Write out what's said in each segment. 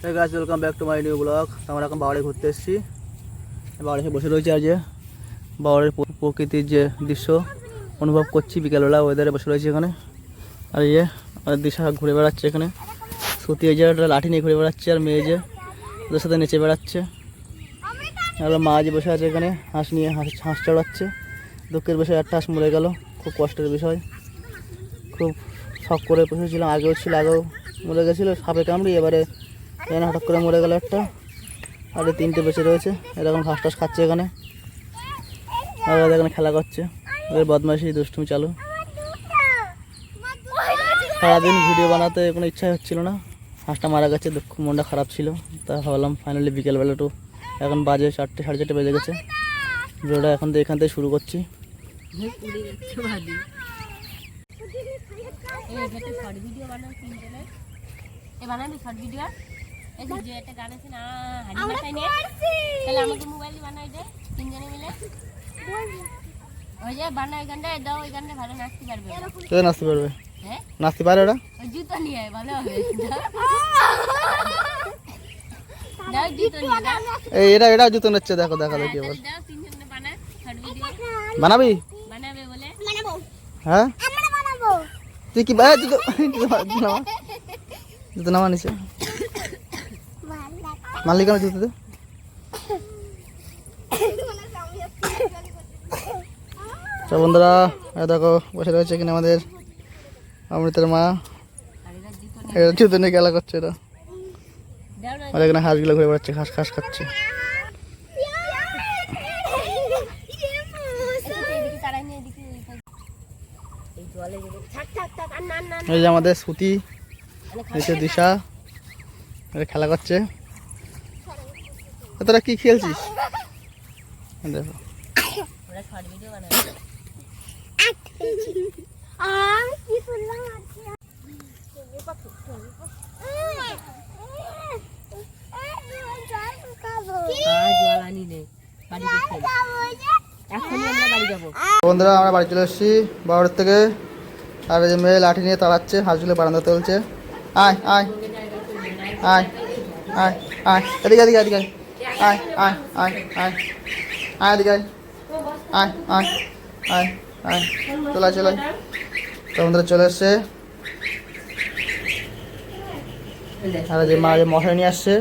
Hey guys, welcome back to my new vlog. আমরা এখন বাওয়ারে ঘুরতে এসেছি। বাওয়ারে এসে বসে রয়েছে আর যে বাওয়ারের প্রকৃতির যে দৃশ্য অনুভব করছি বিকেলবেলা ওয়েদারে বসে রয়েছে এখানে। আর এই যে আমাদের দিশা ঘুরে বেড়াচ্ছে এখানে। সত্যি এই যে একটা লাঠি নিয়ে ঘুরে বেড়াচ্ছে আর মেয়ে যে ওদের সাথে নেচে বেড়াচ্ছে। আর মা যে বসে আছে এখানে হাঁস নিয়ে হাঁস চড়াচ্ছে। দুঃখের বিষয় একটা হাঁস মরে গেল, খুব কষ্টের বিষয়। খুব শখ করে পুষেছিলাম, আগেও ছিল, আগেও মরে গেছিলো সাপে কামড়ি, এবারে এখানে হঠাৎ করে মরে গেল একটা। আর তিনটে বেঁচে রয়েছে, এরকম ঘাস টাস খাচ্ছে এখানে। আর এখানে খেলা করছে, ওদের বদমাইশি দুষ্টুমি চালু। সারাদিন ভিডিও বানাতে কোনো ইচ্ছাই হচ্ছিল না, হাঁসটা মারা গেছে, খুব মনটা খারাপ ছিল। তা ভাবলাম ফাইনালি বিকেলবেলা একটু, এখন বাজে 4টে 4:30 বেজে গেছে, ভিডিওটা এখন থেকে এখান থেকে শুরু করছি। নাচতে পারবে? নাচতে পারে ওরা? এরা এরা জুতো নিচ্ছে, দেখো দেখা দেখি এবার। বানাবি? হ্যাঁ তুই কি জুতো নামা নিছে মালিক কেন জুতো? তো বন্ধুরা দেখো বসে রয়েছে এখানে আমাদের অমৃতের মা, জুতো নিয়ে খেলা করছে এরা। আর এখানে হাঁসগুলো ঘুরে বেড়াচ্ছে, ঘাস ঘাস খাচ্ছে। এই যে আমাদের সুতি, দিশা খেলা করছে। তোরা কি খেলছিস? দেখো বন্ধুরা আমরা বাড়ি চলে এসেছি বাড়ির থেকে। আর এই যে মেয়ে লাঠি নিয়ে তাড়াচ্ছে, হাঁসগুলো বারান্দা তুলছে। আয় আয় আয় আয় আয় এদিকে এদিকে এদিকে আয় আয় আয় আয় আয় এদিকে আয় আয় আয় আয় আয় চলে চলে। তো বন্ধুরা চলে এসছে। আর যে মা যে মশারি নিয়ে আসছে,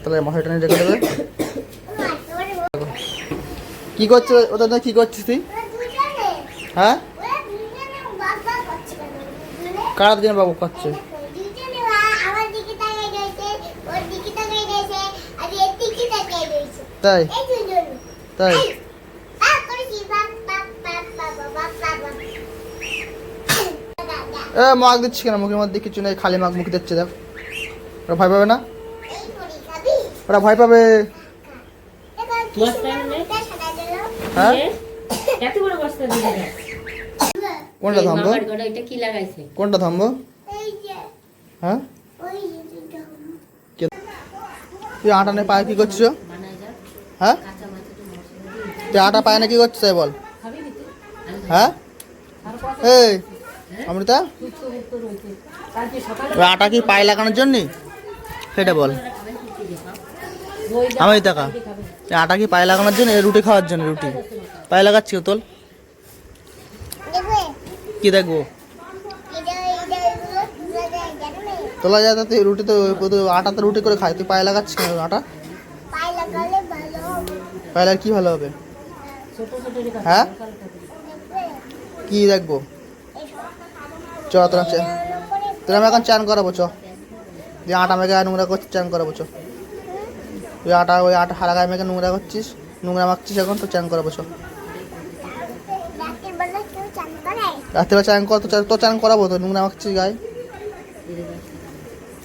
তাহলে মশারিটা নিয়ে রেখে দেবে। কি করছো ওদের? কি করছিস তুই? হ্যাঁ কার দিনে বাবু খাচ্ছে? তাই তাই মাগ দিচ্ছি কেন? মুখের মধ্যে কিছু নেই, খালি মাগ মুখে দিচ্ছে। দেখ ওরা ভয় পাবে না, ওরা ভয় পাবে। হ্যাঁ কোনটা থামবো? কোনটা থামবো? হ্যাঁ তুই আটা নিয়ে পায়ে কি করছিস? হ্যাঁ তুই আটা পায়ে না কি করছিস বল? হ্যাঁ এই অমৃতা, আটা কি পায়ে লাগানোর জন্য সেটা বল। আমি টাকা আটা কি পায়ে লাগানোর জন্য? রুটি খাওয়ার জন্য? রুটি পায়ে লাগাচ্ছি তোল। কি দেখবো তোলা যায়? তুই রুটি তো আটা তো রুটি করে খাই, তুই পায়ে লাগাচ্ছিস আটা? পায়ে লাগলে কি ভালো হবে? হ্যাঁ কি দেখবো? চ তোরা তোরা আমি এখন চান করাবো। চ দিয়ে আটা মেঘে নোংরা করছিস, চান করাবো। চ তুই আটা ওই আটা হারা গায়ে মেঘে নোংরা করছিস, নোংরা মাখছিস এখন, তো চান করাবো। চ রাত্রিবেলা চান কর, তো চান করাবো তো। নোংরা মাখছিস গায়ে,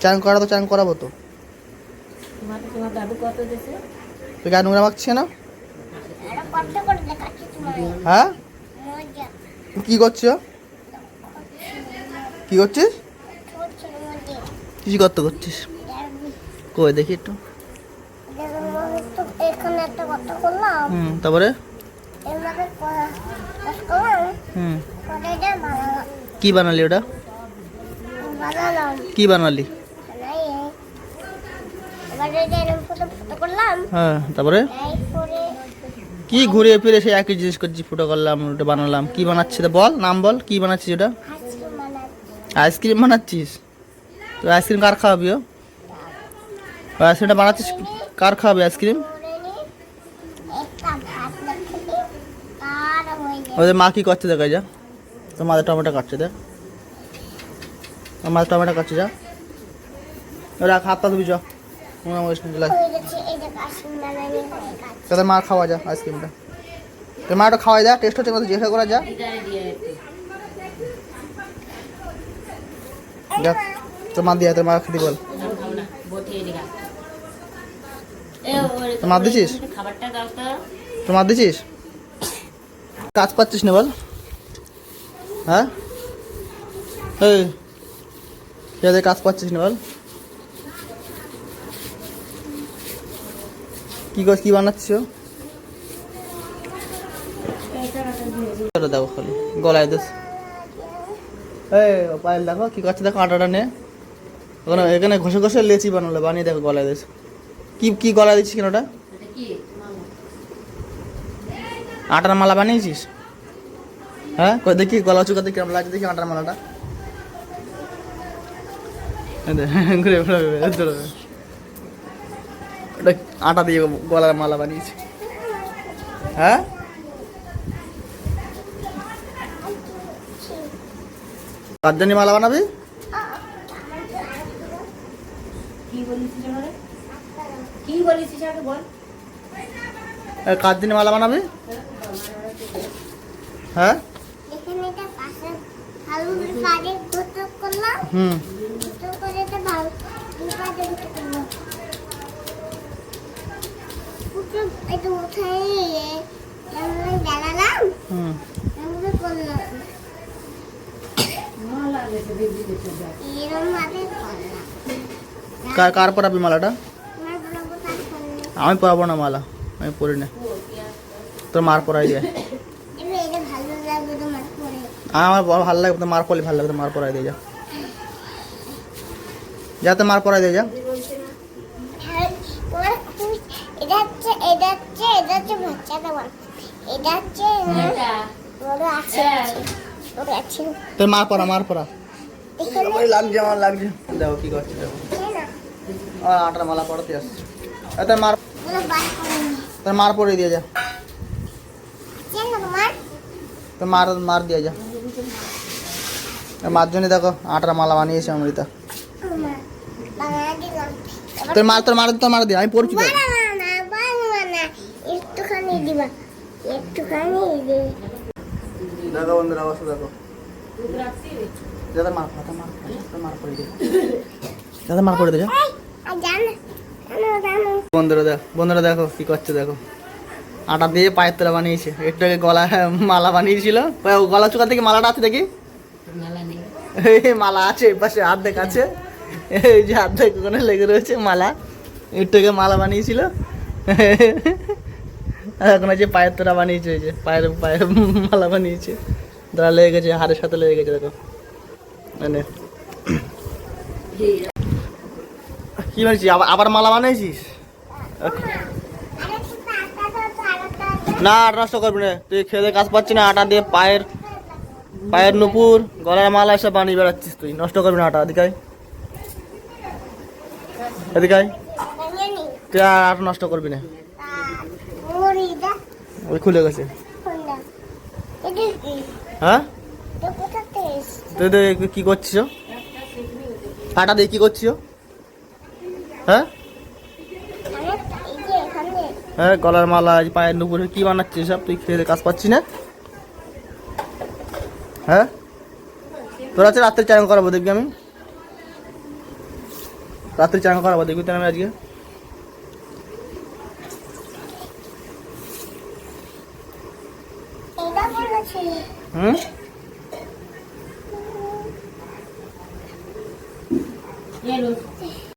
চান করা তো চান করাবো তো। তুই গায়ে নোংরা মাখছিস না? হ্যাঁ কি করছিস? কি করছিস? কিছু করতে করছিস? কই দেখি একটু। তারপরে কি বানালি ওটা? কি বানালি? হ্যাঁ তারপরে কি ঘুরে ফিরে সেই একই জিনিস করছি, ফুটো করলাম, ওটা বানালাম। কি বানাচ্ছি তা বল, নাম বল, কি বানাচ্ছিস ওটা? আইসক্রিম বানাচ্ছিস? তো আইসক্রিম কার খাওয়াবি? ও আইসক্রিমটা বানাচ্ছিস কার খাওয়াবি আইসক্রিম? ওদের মা কি করছে দেখা যা, তোর মাদের টমেটো কাটছে দেখ, আমার টমেটো কাটছে যা, ওরা হাত পা ধুবি চ, তোদের মা খাওয়া যা আইসক্রিমটা, তোর মা ওটা খাওয়াই যা, টেস্ট হচ্ছে কত জিজ্ঞাসা করা যা। দেখ তোর মা দিয়া, তোর মা খেতে বল, তোর মা দিছিস, তোর মা দিছিস? কাজ পাচ্ছিস না বল? হ্যাঁ এই কাজ পাচ্ছিস না বল? কি করছিস, কি বানাচ্ছিস? দেখো খালি গলায় দোষ, এই পায়েল দেখো কি করছে, দেখো আটাটা নে, ওখানে এখানে ঘষে ঘষে লেচি বানালো, বানিয়ে দেখো গলায় দোষ। কি কি গলায় দিচ্ছিস কেন ওটা? আটার মালা বানিয়েছিস? হ্যাঁ দেখি গলা চুকাতে কেমন লাগছে, দেখি আটার মালাটা ঘুরে ওটা আটা দিয়ে গলার মালা বানিয়েছি। হ্যাঁ কার জন্য মালা বানাবি? কার জন্য মালা বানাবি? হ্যাঁ হুম কার পরাবি মালাটা? আমি পরাবো না মালা, আমি পরি না, তোর মার পরাই দিয়ে। আমার ভালো লাগবে, মার পরলে ভালো লাগবে, মার পরাই দিয়ে যা, যাতে মার পরাই দিয়ে যা। তোর মার পরা, মার পরা লাগছে, আমার লাগছে, দেখো কি করছে, দেখো আটার মালা পড়াতে আসছে, তোর মার, তোর মার পরে দিয়ে যা, তোর মার দিয়ে যা, মার জন্য দেখো আটার মালা বানিয়েছে অমৃতা। তোর মার, তোর মার দিয়ে, আমি পড়ছি দেখো বন্ধুরা অবস্থা দেখো, দাদা মার পরে দিয়ে, দাদা মার পরে দিয়ে। বন্ধুরা দেখো কি করছে, দেখো আটা দিয়ে পায়ের তলা বানিয়েছে, একটু আগে গলা মালা বানিয়েছিল, গলা চোখা থেকে মালাটা আছে দেখি, মালা আছে পাশে অর্ধেক আছে, এই যে অর্ধেক ওখানে লেগে রয়েছে মালা, একটু আগে মালা বানিয়েছিল, এখন যে পায়ের তোরা বানিয়েছে, ওই যে পায়ের পায়ের মালা বানিয়েছে, তোরা লেগে গেছে, হাড়ের সাথে লেগে গেছে দেখো, মানে কি বানিয়েছিস, আবার মালা বানিয়েছিস? না নষ্ট করবি না, তুই খেতে কাজ পাচ্ছি না, আটা দিয়ে পায়ের নুপুর, গলার মালা এসব বানিয়ে বেড়াচ্ছিস, তুই নষ্ট করবি না আটা, এদিকাই এদিকাই, তুই আর আটা নষ্ট করবি না, ওই খুলে গেছে। হ্যাঁ তুই কি করছিস, আটা দিয়ে কি করছিস? হ্যাঁ হ্যাঁ গলার মালা, পায়ের নুপুরে কি বানাচ্ছিস সব, তুই খেয়ে কাজ পাচ্ছি না? হ্যাঁ তোর আছে রাত্রে চান করাবো, দেখবি আমি রাত্রে চান করাবো, দেখবি তো আমি আজকে। হুম